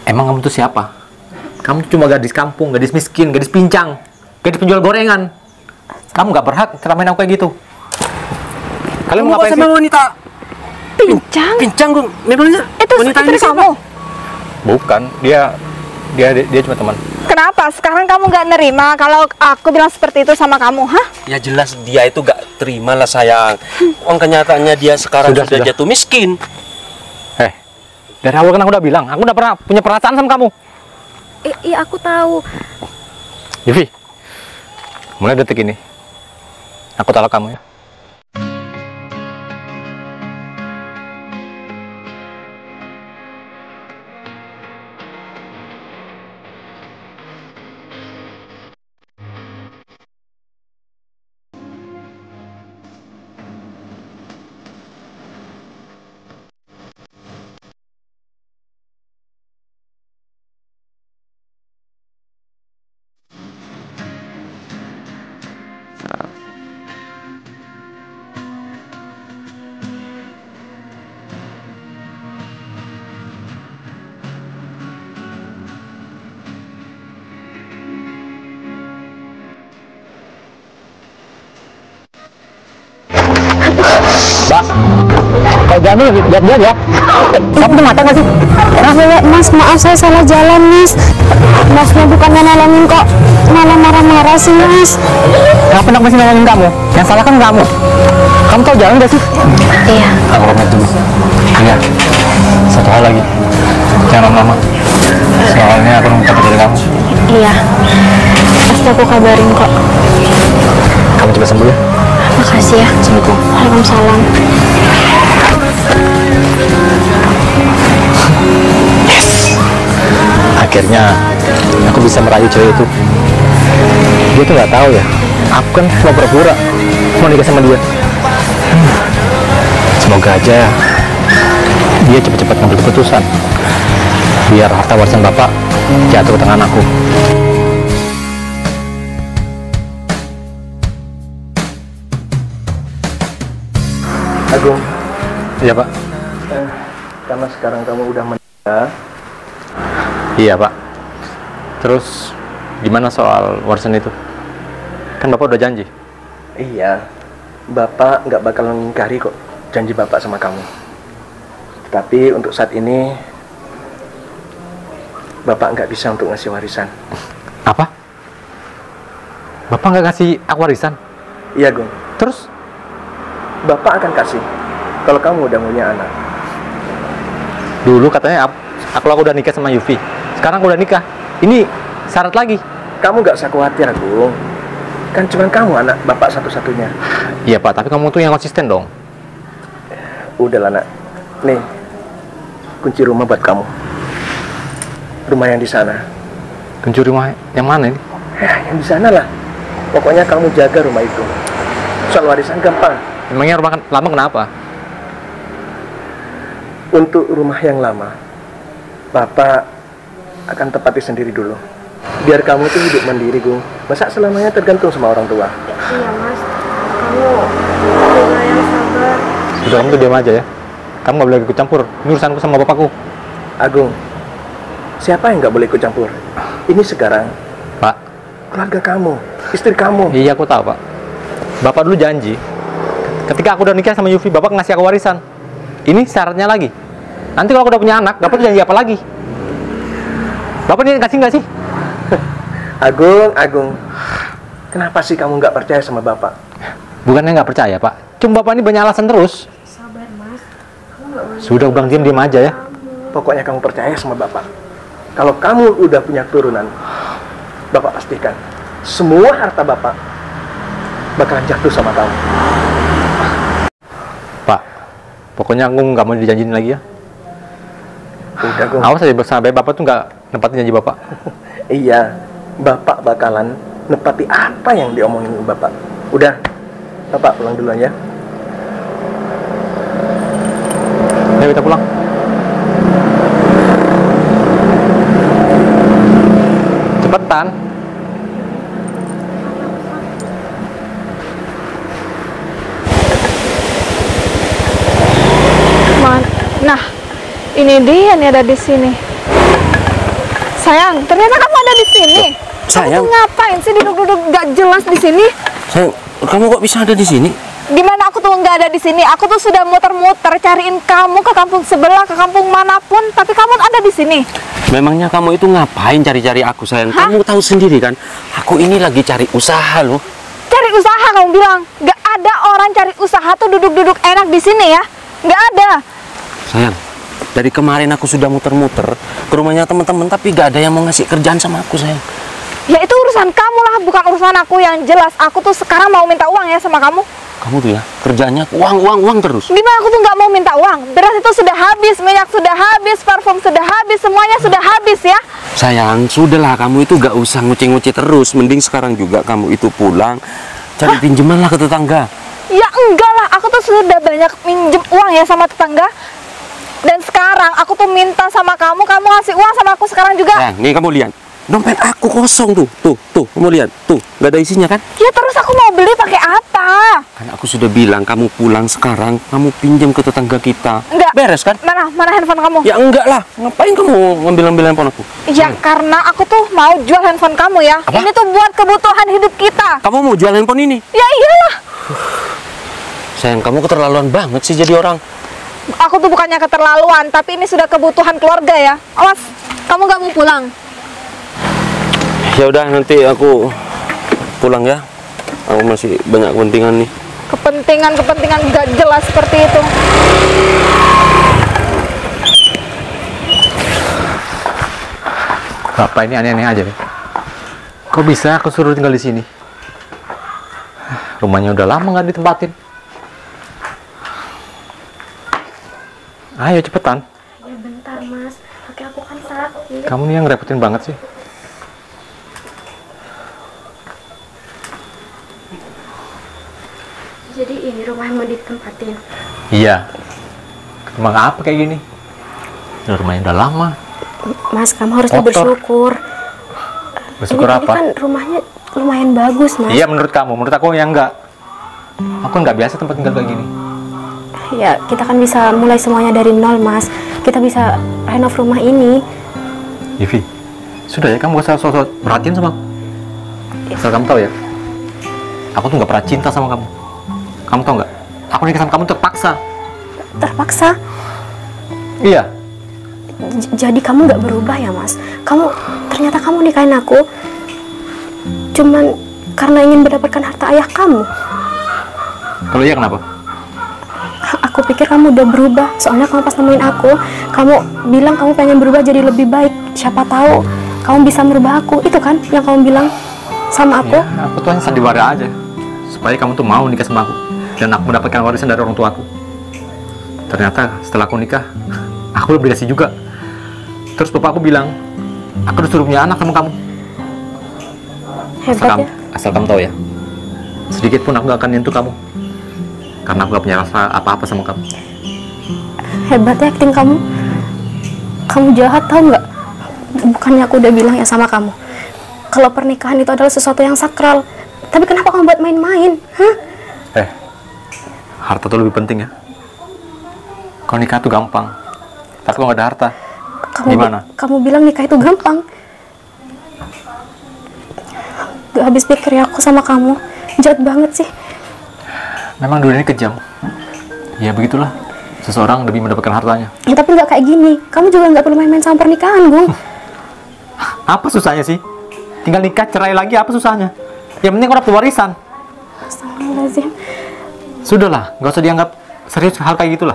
Emang kamu tuh siapa? Kamu tuh cuma gadis kampung, gadis miskin, gadis pincang, gadis penjual gorengan. Kamu nggak berhak ceramain aku kayak gitu. Kalian mau ngapain sih? Sama wanita Pincang? pincang, Gung. Memangnya Itu wanita istri ini siapa? kamu? Bukan, dia cuma teman. Kenapa? Sekarang kamu nggak nerima kalau aku bilang seperti itu sama kamu, hah? Ya jelas dia itu gak terima lah sayang. Kenyataannya dia sekarang sudah jatuh miskin. Dari awal kan aku udah bilang, aku udah pernah punya perasaan sama kamu. Iya, aku tahu. Yufi, mulai detik ini, aku talak kamu ya. Mbak, kalau jalan lihat-lihat ya. Kamu tuh mata nggak sih? Mas, maaf saya salah jalan, Mas. Masnya bukannya nolongin kok malah marah-marah sih, Mas. Kenapa nak masih nolongin kamu? Yang salah kan kamu. Kamu tahu jalan nggak sih? Iya. Aku pamit dulu. Iya. Satu hal lagi, jangan lama-lama. Soalnya aku minta dari kamu. Iya. Pasti aku kabarin kok. Kamu coba sembuh ya. Makasih ya. Assalamualaikum. Waalaikumsalam. Yes. Akhirnya aku bisa merayu cewek itu. Dia tuh nggak tahu ya. Aku kan cuma pura-pura mau nikah sama dia. Semoga aja dia cepat-cepat ngambil keputusan. Biar harta warisan bapak jatuh ke tangan aku. Agung. Iya pak. Karena sekarang kamu udah menikah. Iya pak. Terus gimana soal warisan itu? Kan bapak udah janji. Iya, bapak nggak bakal mengingkari kok janji bapak sama kamu. Tapi untuk saat ini bapak nggak bisa untuk ngasih warisan. Apa? Bapak nggak kasih aku warisan? Iya, Gung. Terus? Bapak akan kasih kalau kamu udah punya anak. Dulu katanya aku udah nikah sama Yufi. Sekarang aku udah nikah. Ini syarat lagi. Kamu nggak usah khawatir, Agung. Kan cuma kamu anak bapak satu-satunya. Iya pak, tapi kamu tuh yang konsisten dong. Udahlah, nak. Nih, kunci rumah buat kamu. Rumah yang di sana. Kunci rumah yang mana ini? Yang di sana lah. Pokoknya kamu jaga rumah itu. Soal warisan gampang. Emangnya rumah lama kenapa? Untuk rumah yang lama, bapak akan tepati sendiri dulu. Biar kamu tuh hidup mandiri, Gung. Masa selamanya tergantung sama orang tua? Iya, Mas. Kamu udah yang sabar. Sudah, kamu tuh diam aja ya. Kamu nggak boleh ikut campur. Ini urusanku sama bapakku. Agung, siapa yang nggak boleh ikut campur? Ini sekarang Pak. keluarga kamu, istri kamu. Iya, aku tahu pak. Bapak dulu janji. Ketika aku udah nikah sama Yufi, bapak ngasih aku warisan. Ini syaratnya lagi. Nanti kalau aku udah punya anak, bapak tuh janji apa lagi? Bapak ini kasih nggak sih? Agung, kenapa sih kamu nggak percaya sama bapak? Bukannya nggak percaya pak. Cuma bapak ini banyak alasan terus. Sabar, Mas. Kamu nggak boleh. Sudah, bang, diam aja ya. Pokoknya kamu percaya sama bapak. Kalau kamu udah punya keturunan, bapak pastikan semua harta bapak bakalan jatuh sama kamu. Pak, pokoknya aku nggak mau dijanjiin lagi ya. Udah, Gung. Awas aja sampai bapak tuh nggak nempatin janji bapak. Iya, bapak bakalan nepati apa yang diomongin bapak. Udah, bapak pulang duluan ya. Ayo kita pulang. Cepetan. Nah, ini dia nih ada di sini. Sayang, ternyata kamu ada di sini. Sayang. Kamu tuh ngapain sih duduk-duduk gak jelas di sini? Sayang, kamu kok bisa ada di sini? Gimana aku tuh nggak ada di sini? Aku tuh sudah muter-muter cariin kamu ke kampung sebelah, ke kampung manapun, tapi kamu ada di sini. Memangnya kamu itu ngapain cari-cari aku, sayang? Hah? Kamu tahu sendiri kan, aku ini lagi cari usaha loh. Cari usaha kamu bilang? Nggak ada orang cari usaha tuh duduk-duduk enak di sini ya? Nggak ada. Sayang, dari kemarin aku sudah muter-muter ke rumahnya teman-teman, tapi gak ada yang mau ngasih kerjaan sama aku, sayang. Ya itu urusan kamu lah, bukan urusan aku. Yang jelas aku tuh sekarang mau minta uang ya sama kamu. Kamu tuh ya, kerjanya uang terus. Gimana aku tuh nggak mau minta uang? Beras itu sudah habis, minyak sudah habis, parfum sudah habis, semuanya sudah habis ya. Sayang, sudahlah, kamu itu gak usah nguci-nguci terus. Mending sekarang juga kamu itu pulang, cari pinjaman lah ke tetangga. Ya enggak lah, aku tuh sudah banyak minjem uang ya sama tetangga. Dan sekarang aku tuh minta sama kamu ngasih uang sama aku sekarang juga. Sayang, nih kamu lihat, dompet aku kosong tuh, kamu lihat, tuh, gak ada isinya kan? Ya terus aku mau beli pakai apa? Kan aku sudah bilang, kamu pulang sekarang, kamu pinjam ke tetangga kita. Enggak. Beres kan? Mana handphone kamu? Ya enggak lah, ngapain kamu ngambil handphone aku? Ya karena aku tuh mau jual handphone kamu ya. Apa? Ini tuh buat kebutuhan hidup kita. Kamu mau jual handphone ini? Ya iyalah. Sayang, kamu keterlaluan banget sih jadi orang. Aku tuh bukannya keterlaluan, tapi ini sudah kebutuhan keluarga ya. Awas, kamu gak mau pulang. Ya udah, nanti aku pulang ya. Aku masih banyak kepentingan nih. Kepentingan gak jelas seperti itu. Bapak ini aneh-aneh aja nih. Kok bisa aku suruh tinggal di sini? Rumahnya udah lama nggak ditempatin. Ayo cepetan. Ya bentar mas, kaki aku kan sakit. Kamu nih yang ngerepotin banget sih. Jadi ini rumah yang mau ditempatin. Iya. Rumah apa kayak gini? Rumahnya udah lama. Mas, kamu harusnya Kotor. bersyukur. Bersyukur Ini apa? kan rumahnya lumayan bagus mas. Iya menurut kamu, menurut aku ya enggak. Aku nggak biasa tempat tinggal kayak gini. Ya kita kan bisa mulai semuanya dari nol mas. Kita bisa renov rumah ini. Yivi, sudah ya kamu gak usah sosok perhatian sama aku. Asal kamu tahu ya, aku tuh nggak pernah cinta sama kamu. Kamu tahu nggak? Aku nikah sama kamu terpaksa. Terpaksa. Iya. Jadi kamu nggak berubah ya mas? Ternyata kamu nikahin aku cuman karena ingin mendapatkan harta ayah kamu. Kalau iya kenapa? Aku pikir kamu udah berubah. Soalnya kamu pas nemuin aku, kamu bilang kamu pengen berubah jadi lebih baik. Siapa tahu kamu bisa merubah aku. Itu kan yang kamu bilang sama aku. Ya, aku tuh hanya sandiwara aja supaya kamu tuh mau nikah sama aku dan aku mendapatkan warisan dari orang tua aku. Ternyata setelah aku nikah, aku belum dikasih juga. Terus bapak aku bilang, aku disuruh punya anak sama kamu. Hebat ya. Asal kamu tahu ya, sedikit pun aku gak akan nyentuh kamu karena aku gak punya rasa apa-apa sama kamu. Hebat ya acting kamu. Kamu jahat tau nggak? Bukannya aku udah bilang ya sama kamu, kalau pernikahan itu adalah sesuatu yang sakral. Tapi kenapa kamu buat main-main? Hah? Harta tuh lebih penting ya. Kalau nikah tuh gampang, tapi kalau gak ada harta, gimana? Kamu bilang nikah itu gampang. Gak habis pikir ya aku sama kamu. Jahat banget sih. Memang dunia ini kejam. Ya begitulah, seseorang lebih mendapatkan hartanya. Ya, tapi nggak kayak gini. Kamu juga nggak perlu main-main sama pernikahan, Gung. Apa susahnya sih? Tinggal nikah, cerai lagi, apa susahnya? Yang penting orang pewarisan. Astagfirullahaladzim. Sudahlah, nggak usah dianggap serius hal kayak gitulah.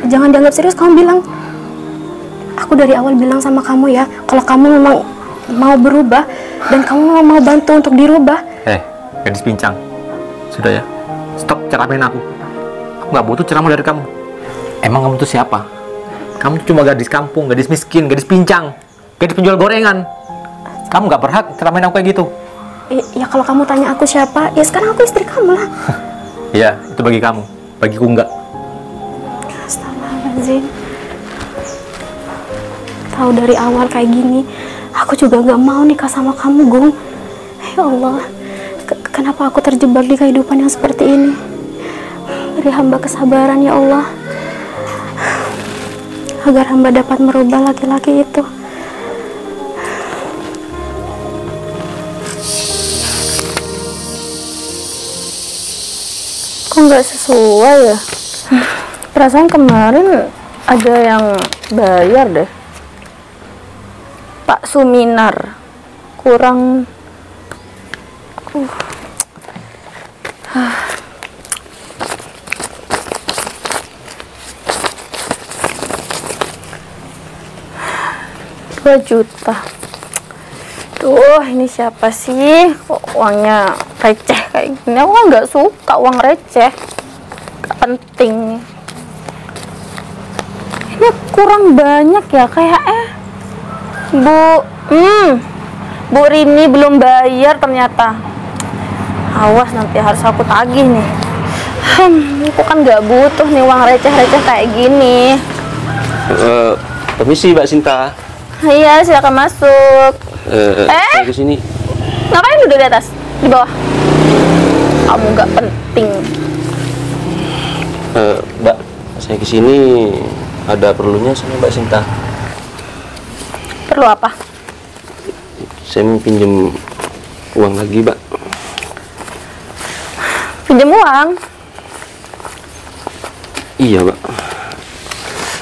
Jangan dianggap serius. Kamu bilang, aku dari awal bilang sama kamu ya, kalau kamu memang mau berubah dan kamu memang mau bantu untuk dirubah. Gadis pincang, sudah ya, stop ceramain aku. Aku nggak butuh ceramah dari kamu. Emang kamu tuh siapa? Kamu tuh cuma gadis kampung, gadis miskin, gadis pincang, gadis penjual gorengan. Kamu nggak berhak ceramain aku kayak gitu. Ya kalau kamu tanya aku siapa, ya sekarang aku istri kamu lah. Iya, itu bagi kamu, bagiku enggak. Astagfirullahaladzim. Tahu dari awal kayak gini, aku juga nggak mau nikah sama kamu, Gung. Ya Allah, kenapa aku terjebak di kehidupan yang seperti ini? Beri hamba kesabaran ya Allah, agar hamba dapat merubah laki-laki itu. nggak sesuai ya? Perasaan kemarin ada yang bayar deh. Pak Suminar. Kurang... Dua juta. Tuh, ini siapa sih? Kok uangnya receh kayak gini? Aku nggak suka uang receh. Gak penting. Ini kurang banyak ya kayaknya. Bu Rini belum bayar ternyata. Awas, nanti harus aku tagih nih. Aku kan nggak butuh nih uang receh-receh kayak gini. Permisi Mbak Sinta. Iya, silakan masuk. Saya kesini. Ngapain udah di atas? Di bawah? Kamu nggak penting. Mbak, saya kesini ada perlunya sama Mbak Sinta. Perlu apa? Saya mau pinjam uang lagi, Mbak. Pinjam uang? Iya, Mbak.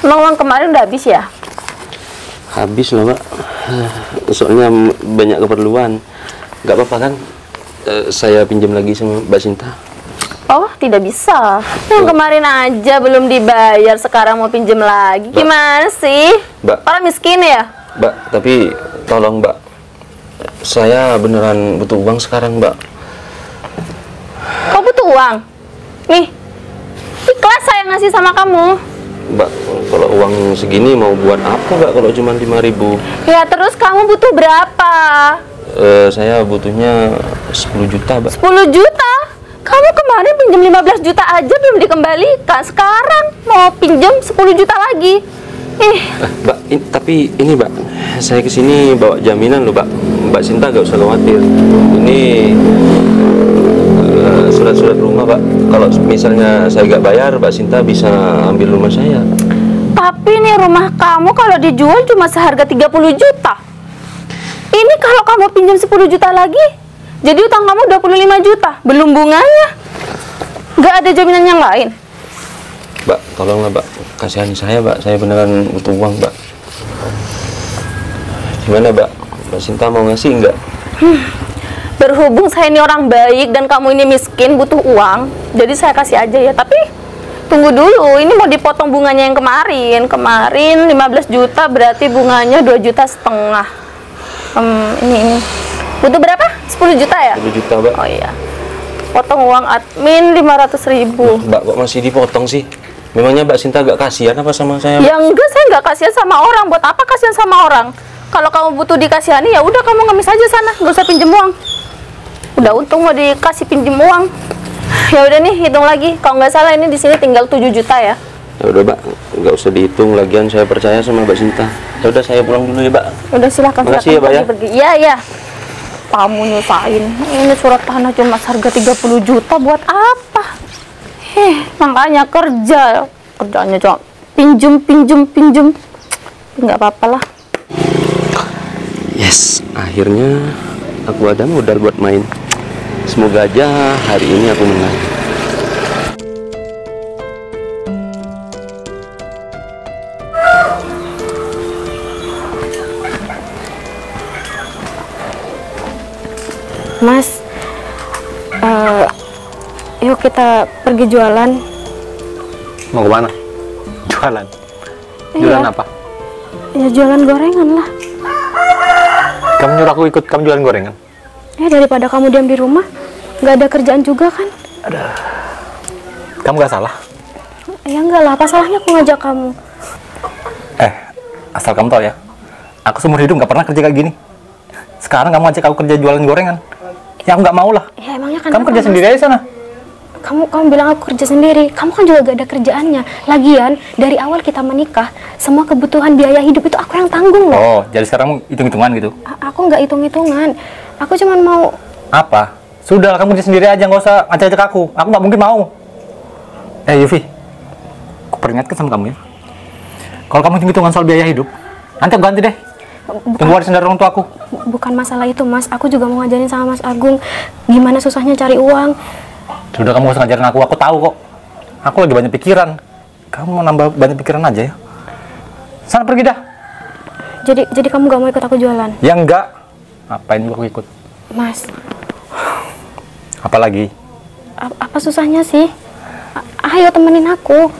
Emang uang kemarin udah habis ya? Habis lah, Mbak. Soalnya banyak keperluan. Nggak apa-apa kan? Saya pinjam lagi sama Mbak Sinta. Oh, tidak bisa. Yang kemarin aja belum dibayar, sekarang mau pinjam lagi. Gimana sih? Mbak. Orang miskin ya? Mbak, tapi tolong, Mbak. Saya beneran butuh uang sekarang, Mbak. Kau butuh uang? Nih, ikhlas saya ngasih sama kamu. Mbak, kalau uang segini mau buat apa, Mbak, kalau cuma 5.000? Ya, terus kamu butuh berapa? Saya butuhnya 10 juta, Mbak. 10 juta? Kamu kemarin pinjam 15 juta aja belum dikembalikan. Sekarang mau pinjam 10 juta lagi. Mbak, tapi ini, Mbak, saya kesini bawa jaminan loh, Mbak. Mbak Sinta gak usah khawatir. Ini surat-surat rumah, Pak. Kalau misalnya saya gak bayar, Mbak Sinta bisa ambil rumah saya. Tapi nih rumah kamu kalau dijual cuma seharga 30 juta. Ini kalau kamu pinjam 10 juta lagi, jadi utang kamu 25 juta. Belum bunganya. Gak ada jaminan yang lain. Mbak, tolonglah, Mbak. Kasihani saya, Mbak. Saya beneran butuh uang, Mbak. Gimana, Mbak? Mbak Sinta mau ngasih nggak? Berhubung saya ini orang baik dan kamu ini miskin, butuh uang, jadi saya kasih aja ya. Tapi tunggu dulu, ini mau dipotong bunganya yang kemarin. Kemarin 15 juta berarti bunganya 2,5 juta. Ini. Butuh berapa? 10 juta ya? 10 juta, Mbak. Oh iya. Potong uang admin 500.000. Mbak, kok masih dipotong sih? Memangnya Mbak Sinta gak kasihan apa sama saya? Ya enggak, saya nggak kasihan sama orang. Buat apa kasihan sama orang? Kalau kamu butuh dikasihani, ya udah kamu ngemis aja sana, nggak usah pinjem uang. Udah untung mau dikasih pinjem uang. Ya udah nih, hitung lagi. Kalau nggak salah ini di sini tinggal 7 juta ya. Ya udah, Mbak, nggak usah dihitung. Lagian saya percaya sama Mbak Sinta. Ya udah, saya pulang dulu ya, Mbak. Udah silakan. Makasih ya, Mbak ya. Pergi. Iya, iya. Kamu nyusahin. Ini surat tanah cuma harga 30 juta buat apa? Makanya kerja. Kerjanya cuma pinjem. Nggak apa-apa lah. Yes, akhirnya aku ada modal buat main. Semoga aja hari ini aku menang. Mas, yuk kita pergi jualan. Mau kemana? Jualan? Iya. Jualan apa? Ya jualan gorengan lah. Kamu nyuruh aku ikut kamu jualan gorengan? Ya daripada kamu diam di rumah, nggak ada kerjaan juga kan? Kamu gak salah? Ya enggak lah, apa salahnya aku ngajak kamu? Asal kamu tahu ya, aku seumur hidup gak pernah kerja kayak gini. Sekarang kamu ajak aku kerja jualan gorengan. Ya aku gak mau lah. Ya emangnya kan Kamu kerja sendiri aja sana. Kamu bilang aku kerja sendiri. Kamu kan juga gak ada kerjaannya. Lagian dari awal kita menikah, semua kebutuhan biaya hidup itu aku yang tanggung loh. Oh, jadi sekarang hitung-hitungan gitu? Aku nggak hitung-hitungan. Aku cuma mau... Apa? Sudah, kamu kerja sendiri aja, nggak usah ngajak-ngajak aku. Aku nggak mungkin mau. Yufi, aku peringatkan sama kamu ya. Kalau kamu hitung-hitungan soal biaya hidup, nanti aku ganti deh. Tunggu warisan dari orang tua aku. Bukan masalah itu, Mas. Aku juga mau ngajarin sama Mas Agung gimana susahnya cari uang. Sudah, kamu gak usah ngajarin aku tahu kok. Aku lagi banyak pikiran. Kamu mau nambah banyak pikiran aja ya. Sana pergi dah. Jadi kamu gak mau ikut aku jualan? Ya enggak. Ngapain juga aku ikut? Mas, Apalagi? apa susahnya sih? Ayo temenin aku.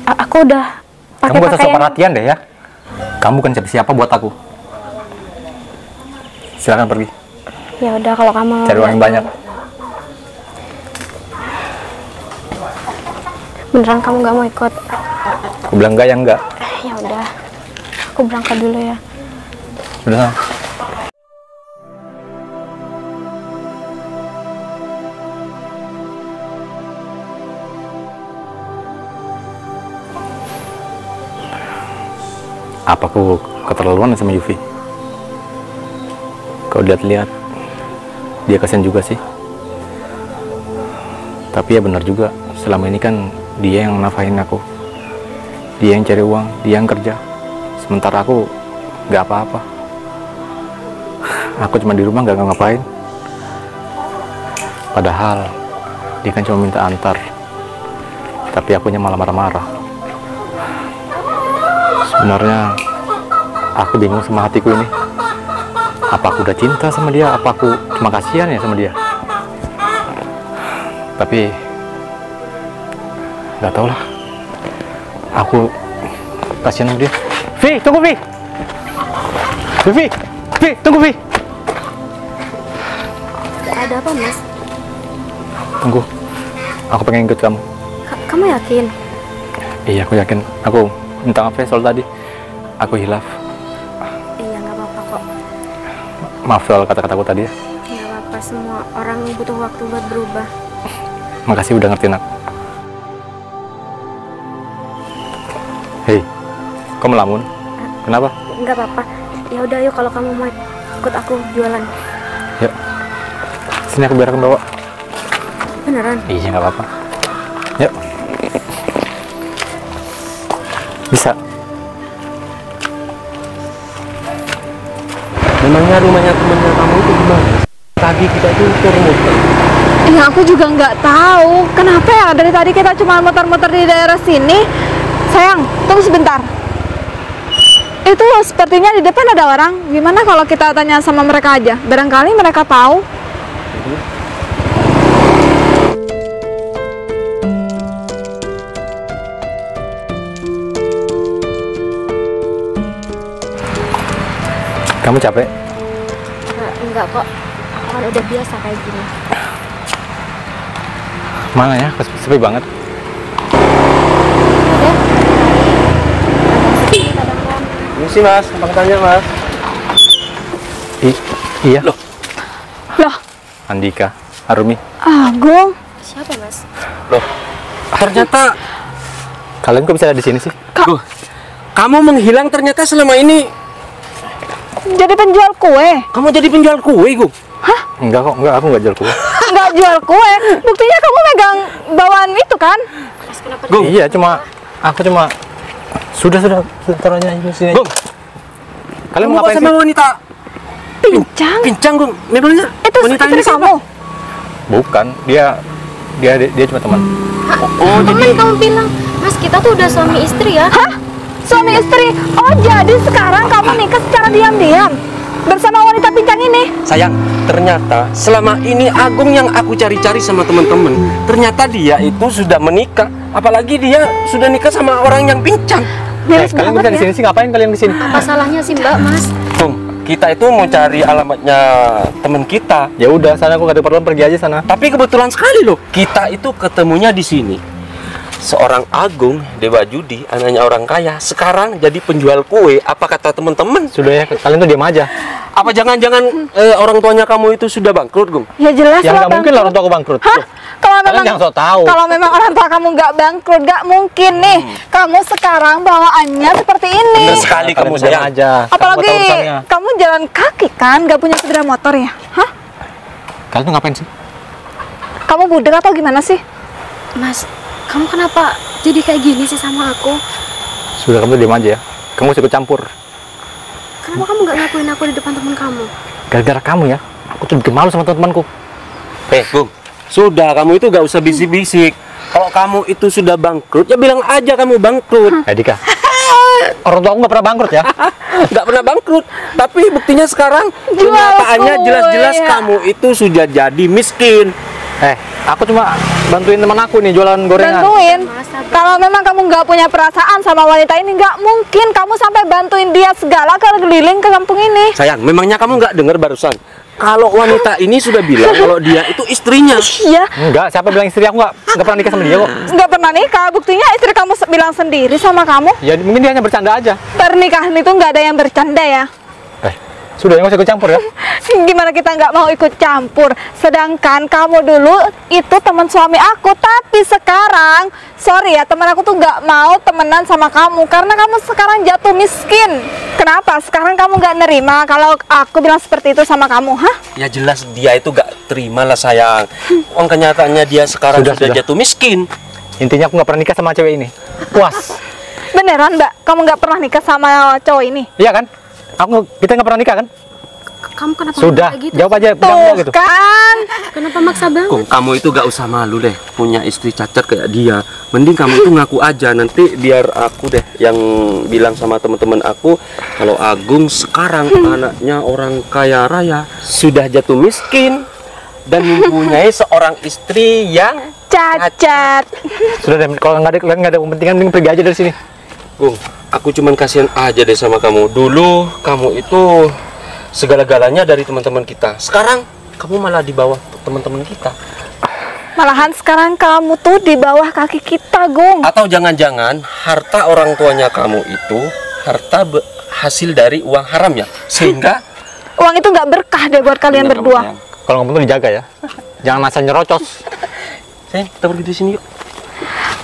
Aku udah pakai Kamu gak usah sok pakaian. perhatian deh ya. Kamu kan siapa buat aku. Silakan pergi. Ya udah kalau kamu Cari uang yang banyak. Beneran kamu gak mau ikut? Aku bilang enggak ya enggak. Ya udah. Aku berangkat dulu ya. Sudah sana. Apa aku keterlaluan sama Yufi? Kau lihat-lihat, dia kasihan juga sih. Tapi ya benar juga, selama ini kan dia yang nafahin aku. Dia yang cari uang, dia yang kerja. Sementara aku nggak apa-apa. Aku cuma di rumah nggak ngapain. Padahal dia kan cuma minta antar. Tapi akunya malah marah-marah. Sebenarnya aku bingung sama hatiku ini. Apa aku udah cinta sama dia? Apa aku cuma kasihan ya sama dia? Tapi nggak tahu lah. Aku kasihan sama dia. Vi, tunggu Vi. Vi, tunggu Vi. Ada apa, Mas? Tunggu. Aku pengen ikut kamu. Kamu yakin? Iya, aku yakin. Aku minta maaf ya soal tadi. Aku hilaf. Iya, nggak apa-apa kok. Maaf soal kata-kataku tadi ya. Nggak apa-apa, semua orang butuh waktu buat berubah. Makasih udah ngertiin aku. Hei, kau melamun? Kenapa? Nggak apa-apa. Ya udah, yuk kalau kamu mau ikut aku jualan. Yuk. Sini aku biar aku bawa. Beneran? Iya, nggak apa-apa. Yuk. Bisa. Memangnya rumahnya temannya kamu itu gimana? Tadi kita itu muter-muter. Ya aku juga nggak tahu kenapa ya dari tadi kita cuma muter-muter di daerah sini. Sayang, tunggu sebentar. Itu sepertinya di depan ada orang. Gimana kalau kita tanya sama mereka aja? Barangkali mereka tahu. Kamu capek? Enggak kok. Aku kan udah biasa kayak gini. Mana ya? Sepi banget. Udah. Kadang kan. Ini sih mas, abang tanya mas. Iya. Loh. Loh, Andika, Arumi. Agung. Siapa, Mas? Loh, ternyata Kalian kok bisa ada di sini sih? Loh, kamu menghilang ternyata selama ini. Jadi penjual kue? Kamu jadi penjual kue, Gung? Enggak kok, enggak, aku enggak jual kue. Nggak jual kue? Buktinya kamu megang bawaan itu kan? Mas, kenapa? Gung. Iya, aku cuma sudah taruh aja di sini. Gung, Kalian kamu mau kok ngapain sama sih? wanita Pincang? pincang, Gung? Memangnya Itu wanita istri ini siapa? kamu? Bukan, dia cuma teman. Oh, Temen kamu bilang, Mas kita tuh udah suami istri ya? Hah? Suami istri? Oh jadi sekarang kamu nikah secara diam-diam bersama wanita pincang ini? sayang, ternyata selama ini Agung yang aku cari-cari sama teman-teman, ternyata dia itu sudah menikah. Apalagi dia sudah nikah sama orang yang pincang. Beres Kalian bisa banget di ya. sini sih? Ngapain kalian di sini? Apa salahnya sih Mbak, Mas? Gung, kita itu mau cari alamatnya teman kita. Ya udah, sana aku gak ada perlu, pergi aja sana. Tapi kebetulan sekali loh, kita itu ketemunya di sini. Seorang Agung, Dewa Judi, anaknya orang kaya, sekarang jadi penjual kue. Apa kata teman-teman? Sudah ya, kalian tuh diam aja. Apa jangan-jangan orang tuanya kamu itu sudah bangkrut, Gung? Ya jelas Ya lah nggak mungkin lah orang tua aku bangkrut. Hah? Kalau Kalian memang jangan sok tahu. Kalau memang orang tua kamu nggak bangkrut, nggak mungkin nih. Kamu sekarang bawaannya seperti ini. Bener sekali Kalian kamu, diam sayang. aja. Apalagi Kamu tahu urusannya. kamu jalan kaki kan, nggak punya sepeda motor ya? Hah? Kalian tuh ngapain sih? Kamu budek atau gimana sih? Mas, kamu kenapa jadi kayak gini sih sama aku? Sudah, kamu diam aja ya. Kamu ikut campur. Kenapa kamu nggak ngakuin aku di depan teman kamu? Gara-gara kamu ya, aku tuh bikin malu sama teman-temanku. Gung, Sudah, kamu itu gak usah bisik-bisik. Kalau kamu itu sudah bangkrut, ya bilang aja kamu bangkrut. Dika, orang tua aku nggak pernah bangkrut ya. Nggak pernah bangkrut. Tapi buktinya sekarang Jual kenyataannya kue, jelas-jelas ya. kamu itu sudah jadi miskin. Aku cuma bantuin teman aku nih jualan gorengan. Bantuin. Kalau memang kamu nggak punya perasaan sama wanita ini, nggak mungkin kamu sampai bantuin dia segala keliling ke kampung ini. Sayang, memangnya kamu nggak dengar barusan? Kalau wanita ini sudah bilang kalau dia itu istrinya. Iya, Enggak, siapa bilang istri aku nggak pernah nikah sama dia kok. nggak pernah nikah. Buktinya istri kamu bilang sendiri sama kamu. Ya mungkin dia hanya bercanda aja. Pernikahan itu nggak ada yang bercanda ya. Sudah, nggak usah ikut campur ya. Gimana kita nggak mau ikut campur? Sedangkan kamu dulu itu teman suami aku, tapi sekarang, sorry ya, teman aku tuh nggak mau temenan sama kamu karena kamu sekarang jatuh miskin. Kenapa? Sekarang kamu nggak nerima kalau aku bilang seperti itu sama kamu, hah? Ya jelas dia itu gak terima lah sayang. Uang kenyataannya dia sekarang Sudah. sudah jatuh miskin. Intinya aku nggak pernah nikah sama cewek ini. Puas. Beneran, Mbak? Kamu nggak pernah nikah sama cowok ini? Iya kan? Kita nggak pernah nikah kan? Kamu kenapa Sudah, ngomong kayak gitu? jawab aja. Tuh bilang gitu. kan? Kenapa maksa banget? Kung, kamu itu gak usah malu deh punya istri cacat kayak dia. Mending kamu itu ngaku aja, nanti biar aku deh yang bilang sama teman-teman aku kalau Agung sekarang anaknya orang kaya raya, sudah jatuh miskin dan mempunyai seorang istri yang Cacat. Sudah deh, kalau nggak ada kepentingan, mending pergi aja dari sini. Gung, aku cuman kasihan aja deh sama kamu. Dulu kamu itu segala-galanya dari teman-teman kita. Sekarang kamu malah di bawah teman-teman kita. Malahan sekarang kamu tuh di bawah kaki kita, Gung. Atau jangan-jangan harta orang tuanya kamu itu hasil dari uang haram ya? Sehingga Uang itu nggak berkah deh buat kalian Bener, berdua. kamu, sayang. Kalau ngomong tuh dijaga ya. Jangan asal nyerocos. Sayang, kita pergi dari sini yuk.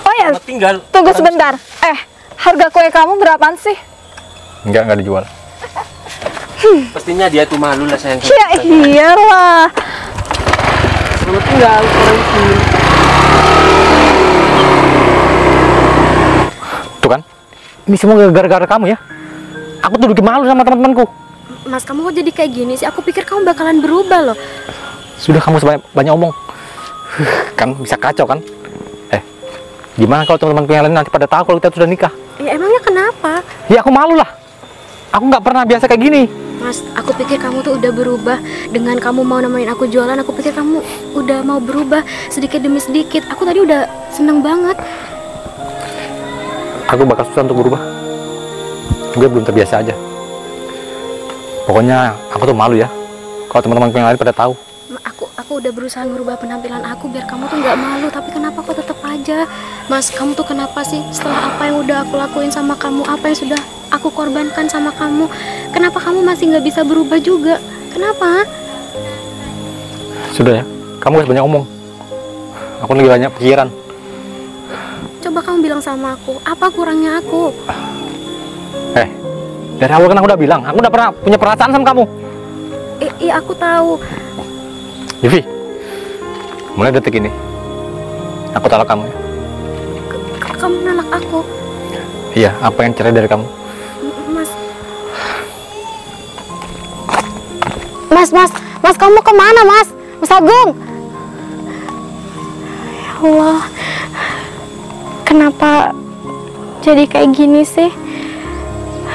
Oh ya, Selamat tinggal. tunggu sebentar. Harga kue kamu berapaan sih? Nggak dijual. Pastinya dia tuh malu lah sayang. Ya iyalah. Selamat tinggal. Tuh kan? Ini semua gara-gara kamu ya. Aku tuh bikin malu sama teman-temanku. Mas, kamu kok jadi kayak gini sih? Aku pikir kamu bakalan berubah loh. Sudah, kamu banyak omong. Kan bisa kacau kan? Gimana kalau teman-temanku yang lain nanti pada tahu kalau kita sudah nikah? Ya emangnya kenapa? Ya aku malu lah. Aku nggak pernah biasa kayak gini. Mas, aku pikir kamu tuh udah berubah. Dengan kamu mau nemenin aku jualan, aku pikir kamu udah mau berubah sedikit demi sedikit. Aku tadi udah seneng banget. Aku bakal susah untuk berubah. Gue belum terbiasa aja. Pokoknya aku tuh malu ya. Kalau teman-temanku yang lain pada tahu. Aku udah berusaha ngerubah penampilan aku biar kamu tuh nggak malu, tapi kenapa kok tetap aja? Mas, kamu tuh kenapa sih setelah apa yang udah aku lakuin sama kamu, apa yang sudah aku korbankan sama kamu, kenapa kamu masih nggak bisa berubah juga? Kenapa? Sudah ya, kamu gak banyak omong. Aku lagi banyak pikiran. Coba kamu bilang sama aku, apa kurangnya aku? Dari awal kan aku udah bilang, aku udah pernah punya perasaan sama kamu. Iya, aku tahu. Vivi, mulai detik ini, aku tolak kamu ya. Kamu nolak aku? Iya, aku pengen cerai dari kamu. Mas, kamu kemana, Mas? Mas Agung? Ya Allah, kenapa jadi kayak gini sih?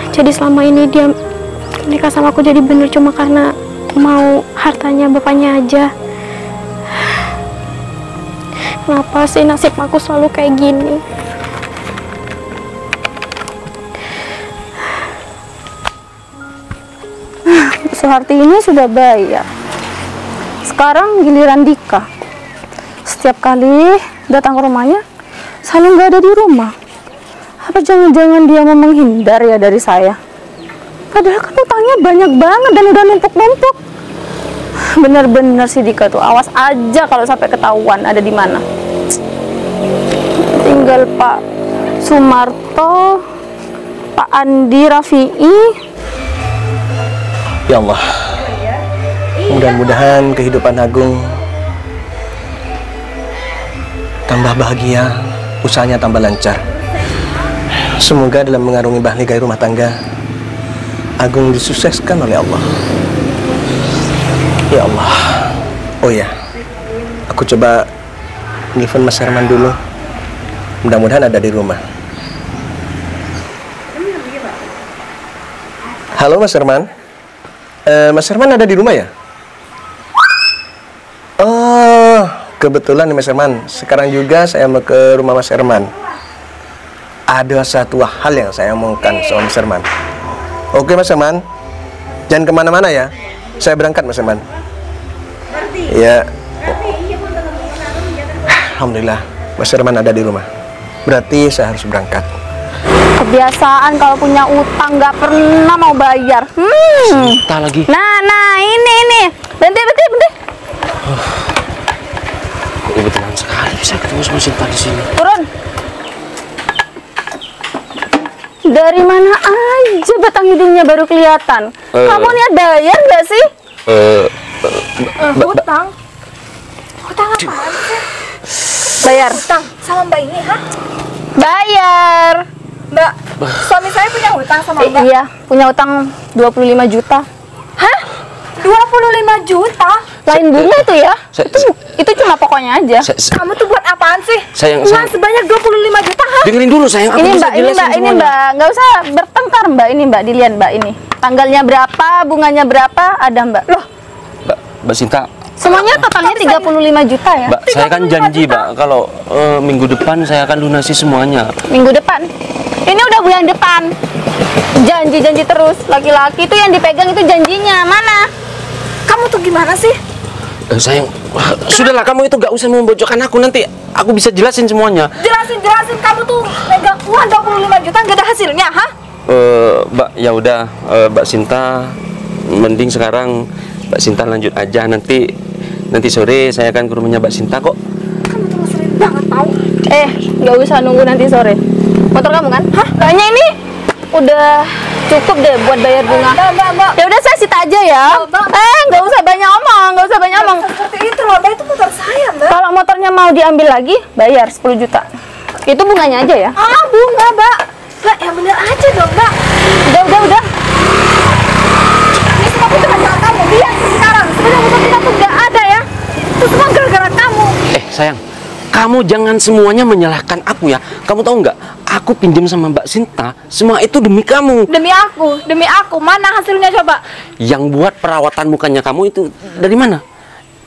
Jadi selama ini dia nikah sama aku jadi bener cuma karena mau hartanya bapaknya aja. Kenapa sih nasib aku selalu kayak gini? Suharti ini sudah bayar. Sekarang giliran Dika. Setiap kali datang ke rumahnya, selalu nggak ada di rumah. Apa jangan-jangan dia mau menghindar ya dari saya? Padahal kan utangnya banyak banget dan udah numpuk-numpuk. Bener-bener si Dika tuh awas aja kalau sampai ketahuan ada di mana. Tinggal Pak Sumarto, Pak Andi Rafi'i. Ya Allah, mudah-mudahan kehidupan Agung tambah bahagia, usahanya tambah lancar. Semoga dalam mengarungi bahligai rumah tangga, Agung disukseskan oleh Allah. Ya Allah. Oh ya, Aku coba nelfon Mas Herman dulu. Mudah-mudahan ada di rumah. Halo Mas Herman. Mas Herman ada di rumah ya? Oh, kebetulan nih Mas Herman. Sekarang juga saya mau ke rumah Mas Herman. Ada satu hal yang saya omongkan sama Mas Herman. Oke Mas Herman, jangan kemana-mana ya. Saya berangkat Mas Herman. Ya. Alhamdulillah, Mas Herman ada di rumah. Berarti saya harus berangkat. Kebiasaan kalau punya utang nggak pernah mau bayar. Cinta lagi. Nah, ini. Berhenti. Kebetulan sekali bisa ketemu sama Cinta di sini. Turun. Dari mana aja batang hidungnya baru kelihatan. Kamu niat bayar nggak sih? Hutang? Hutang apaan sih? Bayar. Hutang sama mbak ini, hah? Bayar. Mbak, suami saya punya hutang sama mbak. Iya, punya utang 25 juta. Hah? 25 juta? Lain bunga itu ya? Itu cuma pokoknya aja. Kamu tuh buat apaan sih? Sayang. Uang sebanyak 25 juta, hah? Dengerin dulu sayang, aku Ini bisa mbak, jelasin ini semuanya. mbak, nggak usah bertengkar mbak. Ini mbak, dilihat mbak ini. Tanggalnya berapa, bunganya berapa, ada mbak. Loh, Mbak Cinta, semuanya totalnya 35 juta ya? Mbak, saya kan janji Mbak, kalau minggu depan saya akan lunasi semuanya. Minggu depan? Ini udah bulan depan. Janji terus. Laki-laki itu yang dipegang itu janjinya. Mana? Kamu tuh gimana sih? Sayang, sudahlah kamu itu gak usah membojokkan aku, nanti aku bisa jelasin semuanya. Jelasin kamu tuh megang uang 25 juta nggak ada hasilnya, hah? Mbak, ya udah, Mbak Cinta, mending sekarang Mbak Cinta lanjut aja, nanti sore saya akan ke rumahnya Mbak Cinta kok. Kamu tuh ngeselin banget tau. Nggak usah nunggu nanti sore. Motor kamu kan? Hah? Kayaknya ini udah cukup deh buat bayar bunga. Mbak. Ya udah saya sita aja ya. Mbak. Nggak usah banyak omong. Seperti itu loh, mbak, itu motor saya, mbak. Kalau motornya mau diambil lagi, bayar 10 juta. Itu bunganya aja ya. Ah, bunga, mbak. Mbak, yang bener aja dong, mbak. Udah. Ini semua itu gara-gara kamu. Lihat sekarang, sebenarnya motor kita tuh nggak ada ya. Itu semua gara-gara kamu. Sayang, kamu jangan semuanya menyalahkan aku ya. Kamu tahu nggak? Aku pinjam sama Mbak Cinta, semua itu demi kamu. Demi aku. Mana hasilnya coba? Yang buat perawatan mukanya kamu itu dari mana?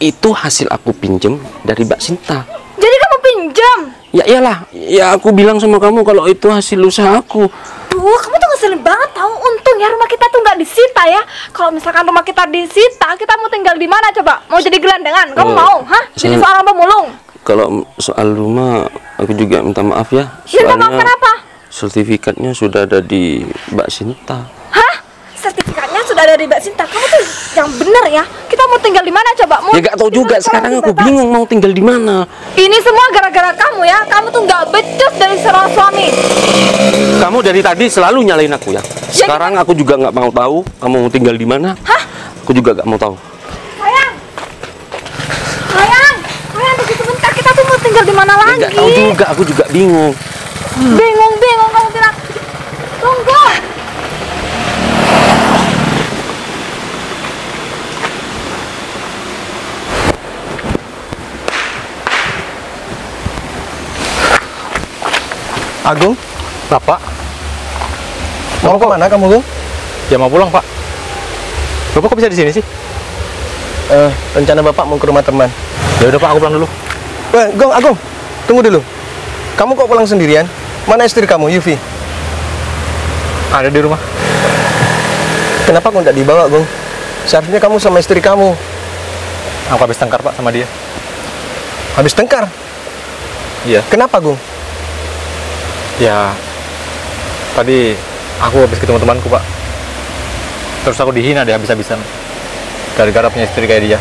Itu hasil aku pinjam dari Mbak Cinta. Jadi kamu pinjam? Ya iyalah, ya aku bilang sama kamu kalau itu hasil usaha aku. Duh, kamu tuh ngeselin banget tahu. Untung ya rumah kita tuh nggak disita ya. Kalau misalkan rumah kita disita, kita mau tinggal di mana coba? Mau jadi gelandangan? Kamu mau? Hah? Jadi seorang pemulung? Kalau soal rumah, aku juga minta maaf ya. Minta maaf kenapa? Sertifikatnya sudah ada di Mbak Cinta. Hah? Sertifikatnya sudah ada di Mbak Cinta. Kamu tuh yang bener ya. Kita mau tinggal di mana coba? Mau Ya gak tahu juga, sekarang aku bingung mau tinggal di mana. Ini semua gara-gara kamu ya. Kamu tuh nggak becus dari seorang suami. Kamu dari tadi selalu nyalain aku ya. Sekarang aku juga nggak mau tahu kamu mau tinggal di mana. Hah? Aku juga nggak mau tahu. Sayang, tunggu sebentar. Kita tuh mau tinggal di mana lagi? Nggak tahu juga, aku juga bingung. Bingung kamu bilang. Tunggu. Agung, Bapak, mau kemana kamu, Gung? ya mau pulang Pak. Bapak kok bisa di sini sih? Rencana Bapak mau ke rumah teman. Ya udah Pak, aku pulang dulu. Agung, tunggu dulu. Kamu kok pulang sendirian? Mana istri kamu, Yufi? Ada di rumah. Kenapa kok nggak dibawa, Gung? Seharusnya kamu sama istri kamu. Aku habis tengkar Pak sama dia. Habis tengkar? Iya. Kenapa, Gung? Ya, tadi aku habis ketemu temanku Pak. Terus aku dihina deh habis-habisan. Gara-gara punya istri kayak dia.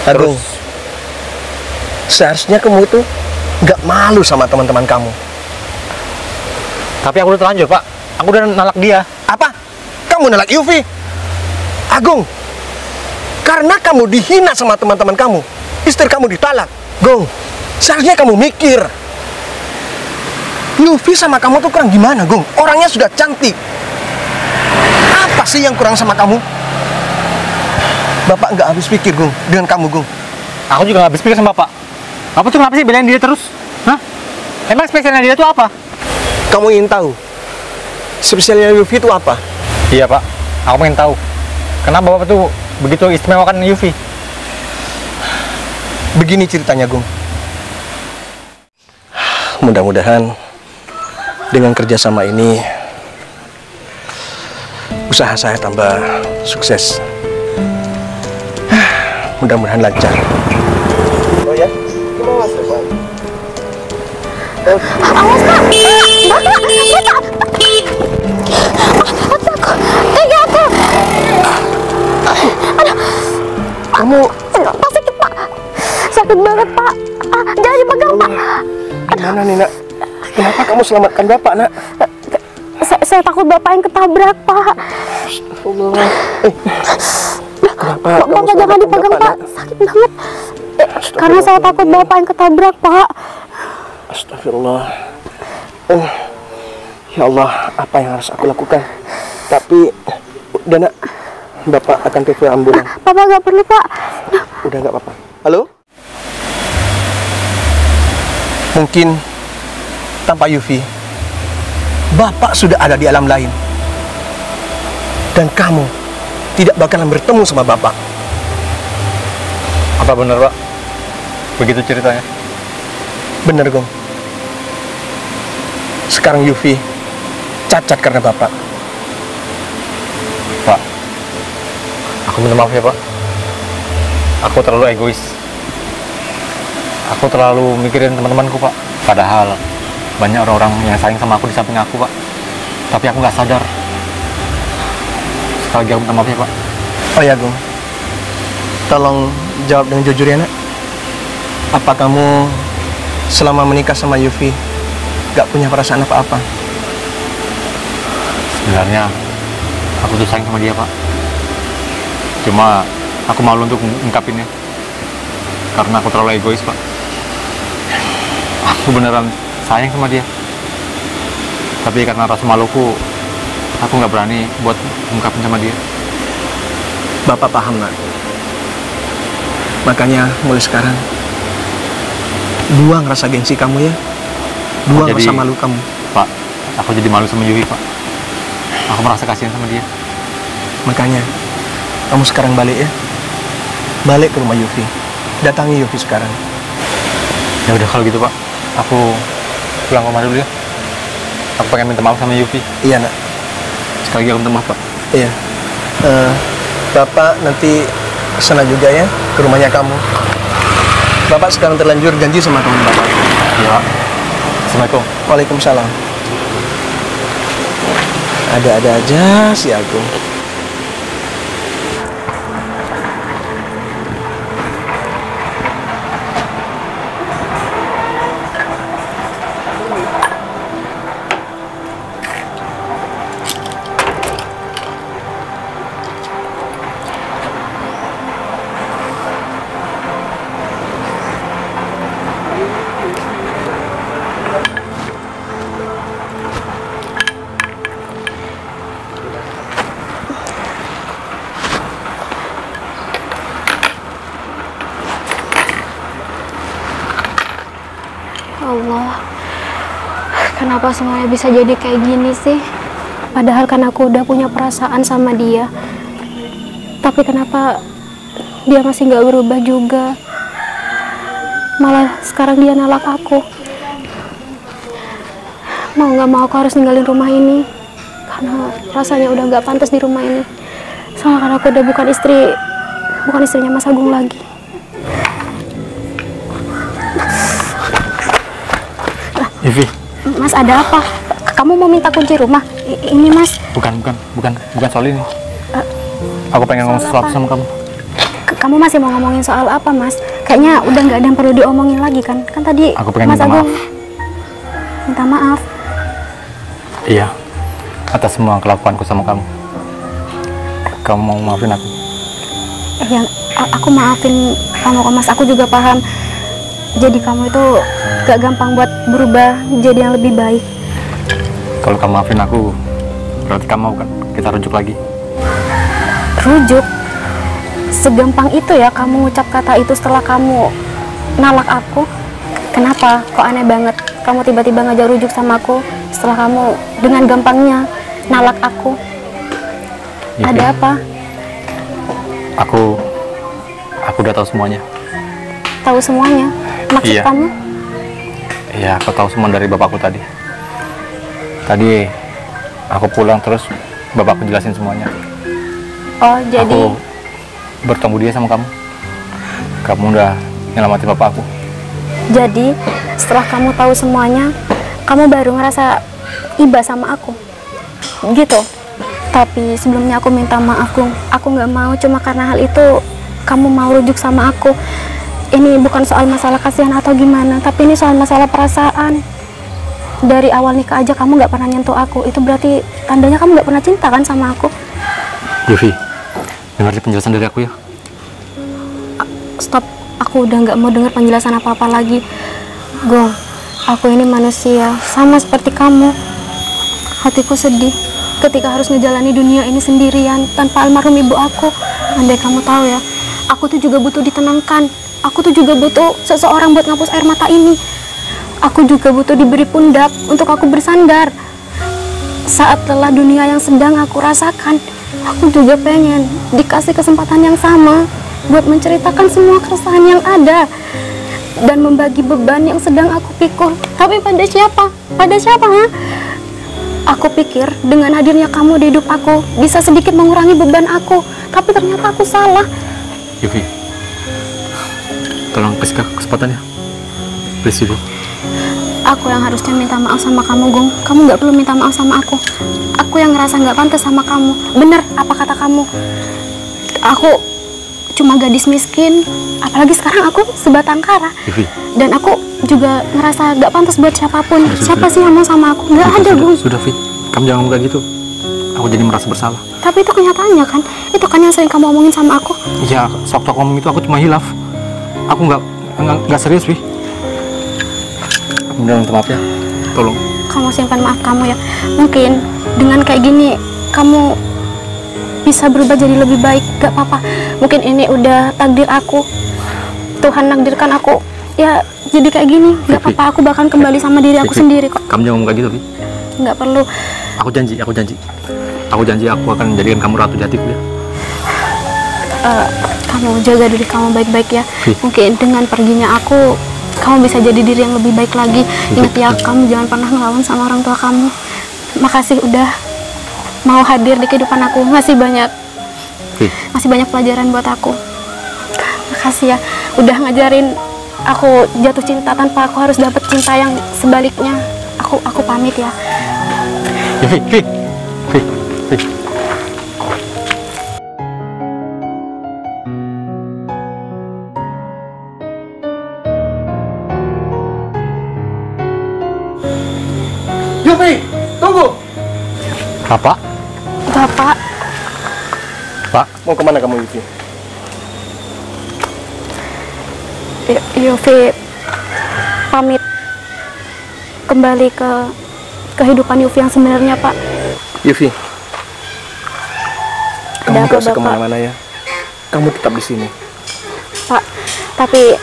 Agung, seharusnya kamu itu nggak malu sama teman-teman kamu. Tapi aku udah terlanjur Pak. Aku udah nalak dia. Apa? Kamu nolak Yufi? Agung, karena kamu dihina sama teman-teman kamu, istri kamu ditalak. Gung, seharusnya kamu mikir. Yufi sama kamu tuh kurang gimana, Gung? Orangnya sudah cantik. Apa sih yang kurang sama kamu? Bapak nggak habis pikir, Gung, dengan kamu, Gung. Aku juga nggak habis pikir sama Bapak. Bapak tuh kenapa sih belain dia terus? Hah? Emang spesialnya dia tuh apa? Kamu ingin tahu spesialnya Yufi itu apa? Iya Pak, aku pengen tahu. Kenapa Bapak tuh begitu istimewakan Yufi? Begini ceritanya, Gung. Mudah-mudahan dengan kerjasama ini usaha saya tambah sukses. Mudah-mudahan lancar. Oh ya, gimana Mas Irfan? Awas Pak! Bapak! Bapak! Tega aku! Aduh! Kamu Pak, sakit Pak! Sakit banget Pak! Jangan dipegang Pak! gimana nih, Nak? Kenapa kamu selamatkan Bapak, Nak? Saya takut Bapak yang ketabrak Pak! Allah. Kenapa kamu Bapak jangan selamatkan dipegang Bapak, Pak! Nak? Sakit banget! Karena saya takut Bapak yang ketabrak Pak! Astagfirullah. Ya Allah, apa yang harus aku lakukan? Tapi udah, Nak, Bapak akan telepon ambulan. Bapak nggak perlu Pak! Udah nggak apa-apa. Halo? Mungkin tanpa Yufi, Bapak sudah ada di alam lain. Dan kamu tidak bakalan bertemu sama Bapak. Apa benar Pak? Begitu ceritanya? Bener, Gong. Sekarang Yufi cacat karena Bapak. Pak, aku minta maaf ya Pak. Aku terlalu egois. Aku terlalu mikirin teman-temanku Pak. Padahal banyak orang-orang yang sayang sama aku di samping aku Pak. Tapi aku nggak sadar. Sekali lagi aku minta maaf ya Pak. Oh ya, Gong. Tolong jawab dengan jujur ya, Nak. Apa kamu selama menikah sama Yufi gak punya perasaan apa-apa? Sebenarnya aku tuh sayang sama dia Pak. Cuma aku malu untuk ngungkapinnya. Karena aku terlalu egois Pak. Aku beneran sayang sama dia. Tapi karena rasa maluku, aku nggak berani buat ngungkapin sama dia. Bapak paham, Nak. Makanya mulai sekarang buang rasa gengsi kamu ya. Buang Jadi, rasa malu kamu. Pak, aku jadi malu sama Yuhi Pak. Aku merasa kasihan sama dia. Makanya kamu sekarang balik ya. Balik ke rumah Yufi. Datangi Yufi sekarang. Ya udah kalau gitu Pak, aku pulang ke rumah dulu ya. Aku pengen minta maaf sama Yufi. Iya, Nak. Sekali lagi aku minta maaf Pak. Iya. Bapak nanti kesana juga ya, ke rumahnya kamu. Bapak sekarang terlanjur janji sama teman Bapak. Iya Pak. Assalamualaikum. Waalaikumsalam. Ada-ada aja si Agung. Allah, kenapa semuanya bisa jadi kayak gini sih? Padahal kan aku udah punya perasaan sama dia. Tapi kenapa dia masih nggak berubah juga? Malah sekarang dia nolak aku. Mau nggak mau aku harus ninggalin rumah ini. Karena rasanya udah nggak pantas di rumah ini. Soalnya kan aku udah bukan istrinya Mas Agung lagi. Yufi. Mas, ada apa? Kamu mau minta kunci rumah? Ini Mas. Bukan soal ini. Aku pengen ngomong sesuatu sama kamu. Kamu masih mau ngomongin soal apa, Mas? Kayaknya udah nggak ada yang perlu diomongin lagi kan? Kan tadi Aku pengen Mas minta Agung maaf. minta maaf. Iya, atas semua kelakuanku sama kamu. Kamu mau maafin aku? Ya, aku maafin kamu kok, Mas. Aku juga paham. Jadi kamu itu gak gampang buat berubah jadi yang lebih baik. Kalau kamu maafin aku, berarti kamu mau kan kita rujuk lagi? Rujuk? segampang itu ya kamu ngucap kata itu setelah kamu nalak aku? Kenapa? Kok aneh banget kamu tiba-tiba ngajak rujuk sama aku setelah kamu dengan gampangnya nalak aku? Yufi, Ada apa? Aku udah tahu semuanya. Tahu semuanya? Maksud Iya. kamu? Iya, aku tahu semua dari bapakku tadi. Tadi aku pulang terus bapakku jelasin semuanya. Oh, jadi Aku bertemu dia sama kamu. Kamu udah nyelamatin bapakku. jadi setelah kamu tahu semuanya, kamu baru ngerasa iba sama aku. Gitu. Tapi sebelumnya aku minta maaf, Gung. Aku nggak mau cuma karena hal itu kamu mau rujuk sama aku. Ini bukan soal masalah kasihan atau gimana, tapi ini soal masalah perasaan. Dari awal nikah aja kamu nggak pernah nyentuh aku. Itu berarti tandanya kamu nggak pernah cinta kan sama aku? Yufi, dengar penjelasan dari aku ya. Stop, aku udah nggak mau dengar penjelasan apa-apa lagi. Gong, aku ini manusia, sama seperti kamu. Hatiku sedih ketika harus ngejalani dunia ini sendirian tanpa almarhum ibu aku. Andai kamu tahu ya, aku tuh juga butuh ditenangkan. Aku tuh juga butuh seseorang buat ngapus air mata ini. Aku juga butuh diberi pundak untuk aku bersandar. Saat lelah dunia yang sedang aku rasakan, aku juga pengen dikasih kesempatan yang sama buat menceritakan semua keresahan yang ada dan membagi beban yang sedang aku pikul. Tapi pada siapa? Pada siapa, ha? Aku pikir dengan hadirnya kamu di hidup aku bisa sedikit mengurangi beban aku, tapi ternyata aku salah. Yufi, tolong kasih kesempatannya. Please, Yufi. Aku yang harusnya minta maaf sama kamu, Gong. Kamu nggak perlu minta maaf sama aku. Aku yang ngerasa nggak pantas sama kamu. Bener apa kata kamu? Aku cuma gadis miskin. Apalagi sekarang aku sebatang kara. Yufi, Dan aku juga ngerasa nggak pantas buat siapapun. Sudah, Siapa sudah. sih yang mau sama aku? Nggak ada, Gong. Sudah, Fi. Kamu jangan ngomong kayak gitu. Aku jadi merasa bersalah. Tapi itu kenyataannya kan. Itu kan yang sering kamu omongin sama aku. Iya, sewaktu aku ngomong itu aku cuma hilaf. Aku nggak serius, Fi. Aku minta maaf ya. Tolong. Kamu simpan maaf kamu ya. Mungkin dengan kayak gini kamu bisa berubah jadi lebih baik. Gak apa-apa. Mungkin ini udah takdir aku. Tuhan nakdirkan aku ya jadi kayak gini. Gak Fi, apa-apa. Aku bakal kembali sama diri aku Fi, sendiri kok. Kamu jangan ngomong kayak gitu, Fi. Nggak perlu. Aku janji. Aku janji aku akan menjadikan kamu ratu di hatiku ya. Kamu jaga diri kamu baik-baik ya. Fi. Mungkin dengan perginya aku, kamu bisa jadi diri yang lebih baik lagi. Ingat ya, kamu jangan pernah ngelawan sama orang tua kamu. Makasih udah mau hadir di kehidupan aku. Masih banyak Fi, pelajaran buat aku. Makasih ya, udah ngajarin aku jatuh cinta tanpa aku harus dapet cinta yang sebaliknya. Aku pamit ya. ya, Fi. Yufi, tunggu. Bapak, Bapak, Pak. Mau kemana kamu, Yufi? Yufi pamit kembali ke kehidupan Yufi yang sebenarnya, Pak. Yufi, kamu Ada gak apa, usah Bapak? kemana-mana ya. Kamu tetap di sini. Pak, tapi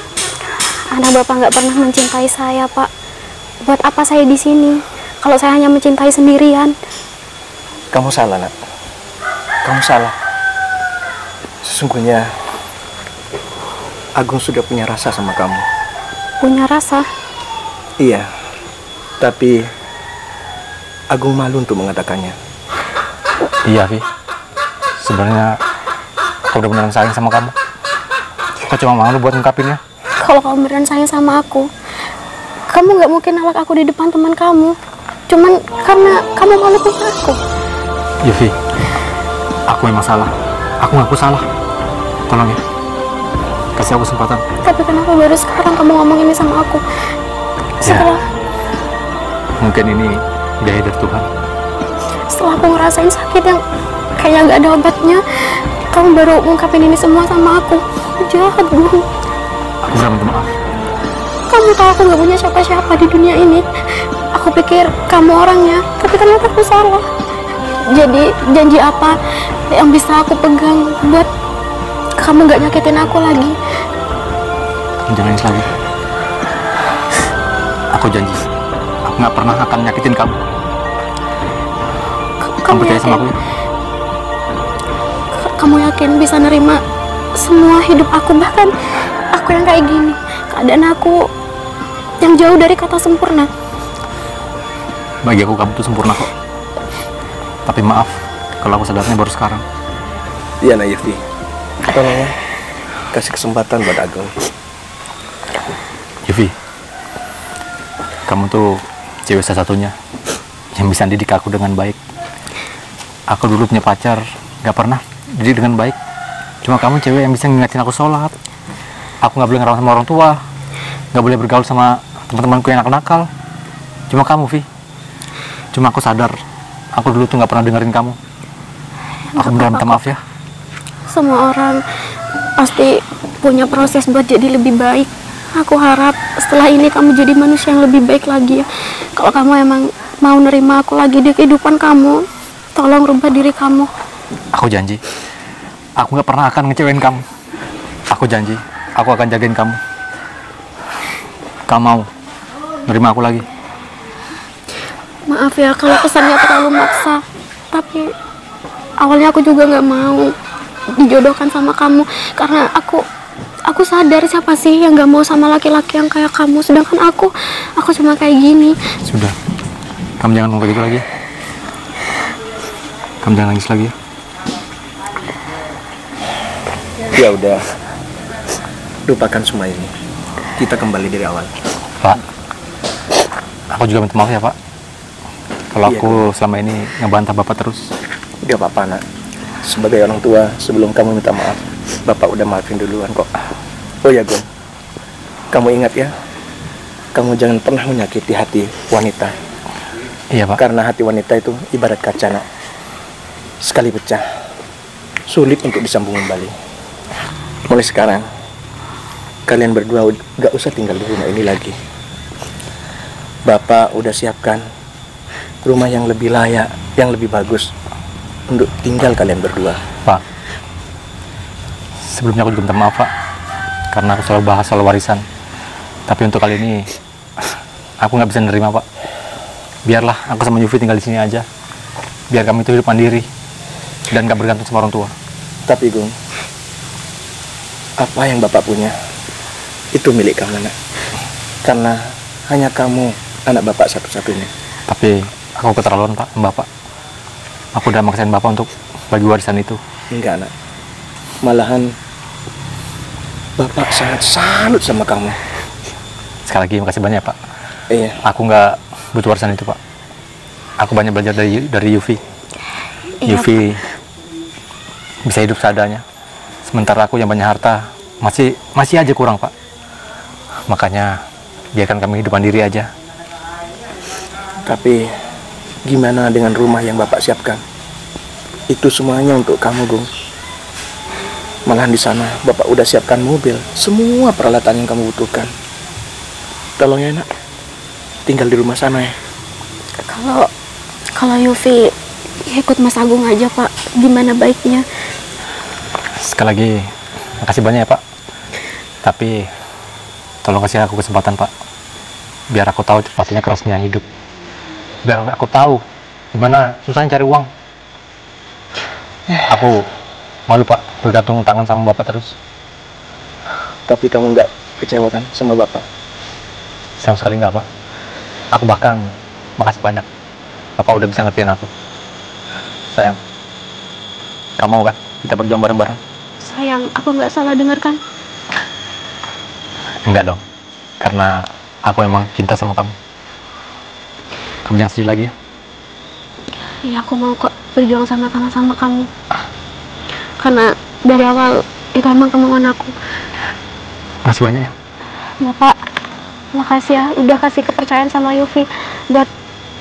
anak Bapak nggak pernah mencintai saya, Pak. Buat apa saya di sini kalau saya hanya mencintai sendirian? Kamu salah, Nak. Kamu salah. Sesungguhnya Agung sudah punya rasa sama kamu. Punya rasa? Iya, tapi Agung malu untuk mengatakannya. Iya, Vi. Sebenarnya aku udah beneran sayang sama kamu. Aku cuma malu buat ngungkapinnya. Kalau kamu beneran sayang sama aku, kamu nggak mungkin nolak aku di depan teman kamu. Cuman karena kamu malu punya aku. Iya, Vi. Aku memang salah. Aku ngaku salah. Tolong ya. Kasih aku kesempatan. Tapi kenapa baru sekarang kamu ngomong ini sama aku? Setelah Mungkin ini biaya dari Tuhan. setelah aku ngerasain sakit yang kayaknya nggak ada obatnya, kamu baru ngungkapin ini semua sama aku. Jahat, Gung. Aku udah minta maaf. Kamu tahu aku nggak punya siapa-siapa di dunia ini. Aku pikir kamu orangnya, tapi ternyata aku salah. Jadi janji apa yang bisa aku pegang buat kamu gak nyakitin aku lagi. Kamu jangan nangis lagi. Aku janji, aku nggak pernah akan nyakitin kamu. Kamu percaya sama aku? Kamu yakin bisa nerima semua hidup aku, bahkan aku yang kayak gini, keadaan aku yang jauh dari kata sempurna? Bagi aku kamu tuh sempurna kok. Tapi maaf kalau aku sadarnya baru sekarang. Iya Nak Yufi, tolong ya, kasih kesempatan buat Agung. Yufi, kamu tuh cewek satu-satunya yang bisa didik aku dengan baik. Aku dulu punya pacar, gak pernah didik dengan baik. Cuma kamu cewek yang bisa ngingetin aku sholat. Aku gak boleh ngerawat sama orang tua, gak boleh bergaul sama teman-temanku yang nakal-nakal. Cuma kamu, Vi. Cuma aku sadar, aku dulu tuh gak pernah dengerin kamu. Aku beneran minta maaf ya. Semua orang pasti punya proses buat jadi lebih baik. Aku harap setelah ini kamu jadi manusia yang lebih baik lagi ya. Kalau kamu emang mau nerima aku lagi di kehidupan kamu, tolong rubah diri kamu. Aku janji, aku gak pernah akan ngecewain kamu. Aku janji, aku akan jagain kamu. Kamu mau nerima aku lagi? Maaf ya kalau kesannya terlalu maksa, tapi awalnya aku juga gak mau dijodohkan sama kamu, karena aku sadar siapa sih yang gak mau sama laki-laki yang kayak kamu, sedangkan aku cuma kayak gini. Sudah, kamu jangan ngomong begitu lagi. Kamu jangan nangis lagi. Ya udah, lupakan semua ini. Kita kembali dari awal. Pak, aku juga minta maaf ya Pak. Kalau Iya, aku selama ini ngebantah Bapak terus. Gak apa-apa Nak. Sebagai orang tua, sebelum kamu minta maaf, Bapak udah maafin duluan kok. Oh ya Gun, kamu ingat ya, kamu jangan pernah menyakiti hati wanita. Iya Pak. Karena hati wanita itu ibarat kaca Nak. Sekali pecah, sulit untuk disambung kembali. Mulai sekarang, kalian berdua gak usah tinggal di rumah ini lagi. Bapak udah siapkan rumah yang lebih layak, yang lebih bagus untuk tinggal kalian berdua. Pak, sebelumnya aku juga minta maaf Pak, karena aku selalu bahas soal warisan. Tapi untuk kali ini, aku nggak bisa nerima Pak. Biarlah aku sama Yufi tinggal di sini aja. Biar kami itu hidup mandiri dan gak bergantung sama orang tua. Tapi Gung, apa yang Bapak punya itu milik kamu Nak. Karena hanya kamu anak Bapak satu-satunya. Tapi aku keterlaluan Pak sama Bapak. Aku udah maksain Bapak untuk bagi warisan itu. Enggak Nak, malahan Bapak sangat salut sama kamu. Sekali lagi makasih banyak Pak. Iya. Aku nggak butuh warisan itu Pak. Aku banyak belajar dari Yufi. Iya, Yufi bisa hidup seadanya. Sementara aku yang banyak harta masih aja kurang Pak. Makanya biarkan kami hidup mandiri aja. Tapi gimana dengan rumah yang Bapak siapkan? Itu semuanya untuk kamu, Gung. Malahan di sana Bapak udah siapkan mobil, semua peralatan yang kamu butuhkan. Tolong ya, Nak. Tinggal di rumah sana ya. Kalau Yufi ikut Mas Agung aja Pak, gimana baiknya? Sekali lagi makasih banyak ya Pak. Tapi tolong kasih aku kesempatan Pak. Biar aku tahu pastinya kerasnya hidup. Biar aku tahu gimana susahnya cari uang. Aku malu Pak bergantung tangan sama Bapak terus. Tapi kamu nggak kecewa kan sama Bapak? Sama sekali nggak Pak. Aku bahkan makasih banyak. Bapak udah bisa ngertiin aku. Sayang, kamu mau kan kita berjuang bareng-bareng? Sayang, aku nggak salah dengar kan? Enggak dong, karena aku emang cinta sama kamu. Kamu jangan sedih lagi ya. Iya, aku mau kok berjuang sama-sama sama kamu. Karena dari awal itu emang kemauan aku. Makasih banyak ya. Bapak, makasih ya udah kasih kepercayaan sama Yufi buat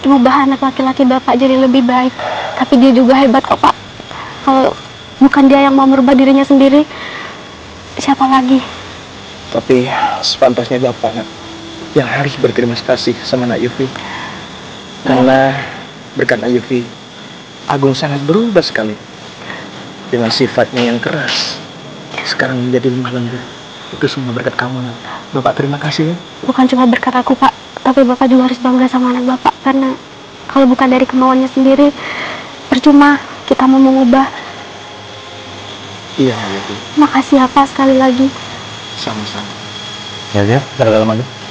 mengubah anak laki-laki Bapak jadi lebih baik. Tapi dia juga hebat kok Pak. Kalau bukan dia yang mau merubah dirinya sendiri, siapa lagi? Tapi sepantasnya Bapak, Nak, yang harus berterima kasih sama Nak Yufi. Karena berkat Nak Yufi, Agung sangat berubah sekali dengan sifatnya yang keras. sekarang menjadi lemah lembut. Itu semua berkat kamu, Nak. Bapak terima kasih ya. Bukan cuma berkat aku, Pak, tapi Bapak juga harus bangga sama anak Bapak, karena kalau bukan dari kemauannya sendiri, percuma kita mau mengubah. Iya, iya. Makasih ya, Pak, sekali lagi. Sama-sama. Ya, dalam aja.